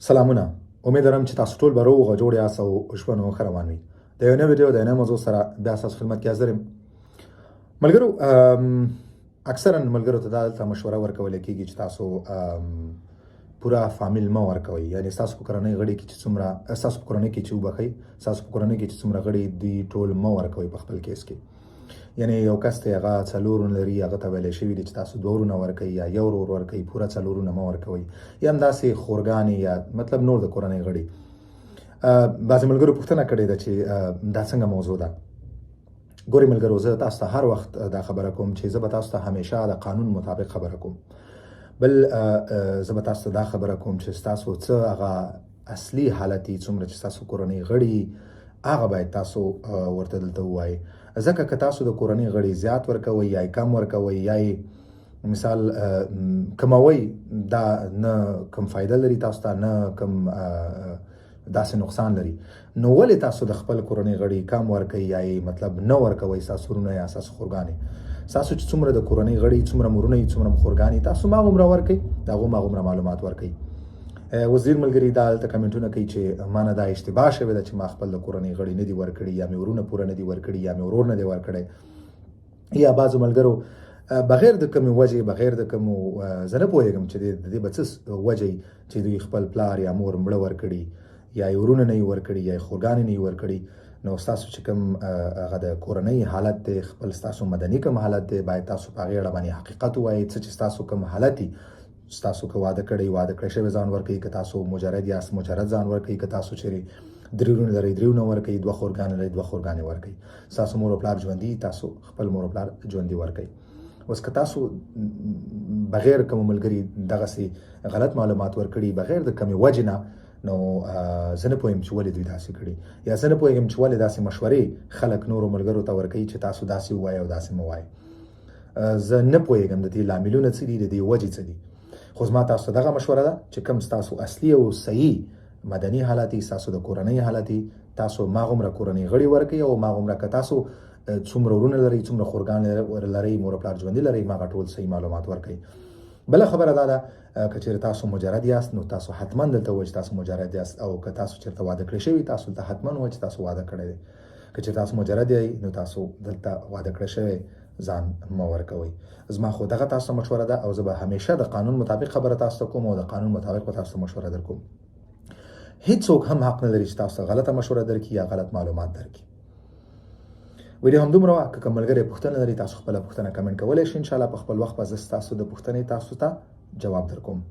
سلامونه. امید لرم چې تاسو ټول به روغ او جوړ یاست او شپه مو ښه روان وي. د یو نوې ویډیو د یو موضوع سره بیا ستاسو خدمت کې حاضر یم. ملګرو، اکثرا ملګرو ته دلته مشوره ورکول کېږي چې تاسو پورا فامیل مه ورکوئ. یعنې ستاسو په کورنۍ غړي کې چې څومره ستاسو په کورنۍ کې چې وبښئ ستاسو په کورنۍ کې چې څومره غړي دوی ټول مه ورکوئ په خپل کیس کې. یعنې یو کس ته هغه 4 ورونه لري، هغه ته ویلی شوي دي چې تاسو 2 ورونه ورکوئ یا 1 ورور ورکوئ، پوره 4 ورونه مه ورکوئ. یا همداسې خورګانې یا مطلب نور د کورنۍ غړي. بعضې ملګرو پوښتنه کړې ده چې دا څنګه موضوع ده. ګورئ ملګرو، زه تاسو ته هر وخت دا خبره کوم چې زه به تاسو ته همیشه د قانون مطابق خبره کوم. بل زه به تاسو ته دا خبره کوم چې ستاسو څه هغه اصلي حالت یې څومره چې ستاسو کورنۍ غړي هغه باید تاسو ورته دلته ووایئ. ځکه که تاسو د کورنۍ غړي زیات ورکوئ یا کم ورکوئ یا مثال کموئ، دا نه کم فایده لري تاسو ته، نه کم داسې نقصان لري. نو ولې تاسو د خپل کورنۍ غړي کم ورکوئ یا مطلب نه ورکوئ ستاسو ورونه یا ستاسو خورګانې. ستاسو چې څومره د کورنۍ غړي، څومره مورونه یې، څومره خورګانې، تاسو هماغومره ورکوئ، د هغو هماغومره معلومات ورکوئ. اوس ډېر ملګري دا هلته کمنټونه کوي چې ما نه دا اشتباه شوې ده چې ما خپل د کورنۍ غړي نه دي ورکړي یا مې ورونه پوره نه دي ورکړي یا مې ورور نه دی ورکړی. یا بعضو ملګرو بغیر د کومې وجې، بغیر د کومو زه نه پوهېږم چې د دې به څه وجې چې دوی خپل پلار یا مور مړه ورکړي یا یې ورونه نه یې ورکړي یا یې خورګانې نه یې ورکړي. نو ستاسو چې کوم هغه د کورنۍ حالت دی، خپل ستاسو مدني کوم حالت دی، باید تاسو په هغې اړه باندې حقیقت ووایئ. څه چې ستاسو کوم حالت دی، ستاسو که واده کړی شوی ځان ورکوئ، که تاسو مجرد یاست مجرد ځان ورکوئ، که تاسو چیرې 3 ورونه لرئ 3 ورونه ورکوئ، 2 خورګانې لرئ 2 خورګانې ورکوئ. ستاسو مور او پلار ژوندي، تاسو خپل مور او پلار ژوندي ورکوئ. اوس که تاسو بغیر کوم ملګري دغسې غلط معلومات ورکړي بغیر د کومې وجې نه، نو زه نه پوهیم چې ولې دوی داسې کړي، یا زه نه پوهېږم چې ولې داسې مشورې خلک نورو ملګرو ته ورکوي چې تاسو داسې ووایئ او داسې مه وایئ. زه نه پوهېږم د دې لاملونه څه دي، د دې وجې څه دي. خو زما تاسو ته دغه مشوره ده چې کوم ستاسو اصلي او صحیح مدني حالت ستاسو د کورنۍ حالت، تاسو هماغومره کورنۍ غړي ورکوئ او هماغومره که تاسو څومره ورونه لرئ، څومره خورګانې لرئ، مور او پلار ژوندي لرئ، هماغه ټول صحیح معلومات ورکوئ. بله خبره دا ده که چېرې تاسو مجرد یاست نو تاسو حتما دلته ووایئ چې تاسو مجرد یاست، او که تاسو چېرته واده کړی شوي تاسو دلته حتما ووایئ چې تاسو واده کړی دی. که چېرې تاسو مجرد یئ نو تاسو دلته واده کړی شوی ځان مه ورکوئ. زما خو دغه تاسو ته مشوره ده او زه به همیشه د قانون مطابق خبره تاسو ته کوم او د قانون مطابق به تاسو ته مشوره در کوم. هیڅوک هم حق نه لري چې تاسو ته غلطه مشوره درکړي یا غلط معلومات درکړي. ویډیو همدومره وه. که کوم ملګری پوښتنه لري تاسو خپله پوښتنه کمنټ کولی شئ. انشاءالله په خپل وخت به زه ستاسو د پوښتنې تاسو ته جواب در کوم.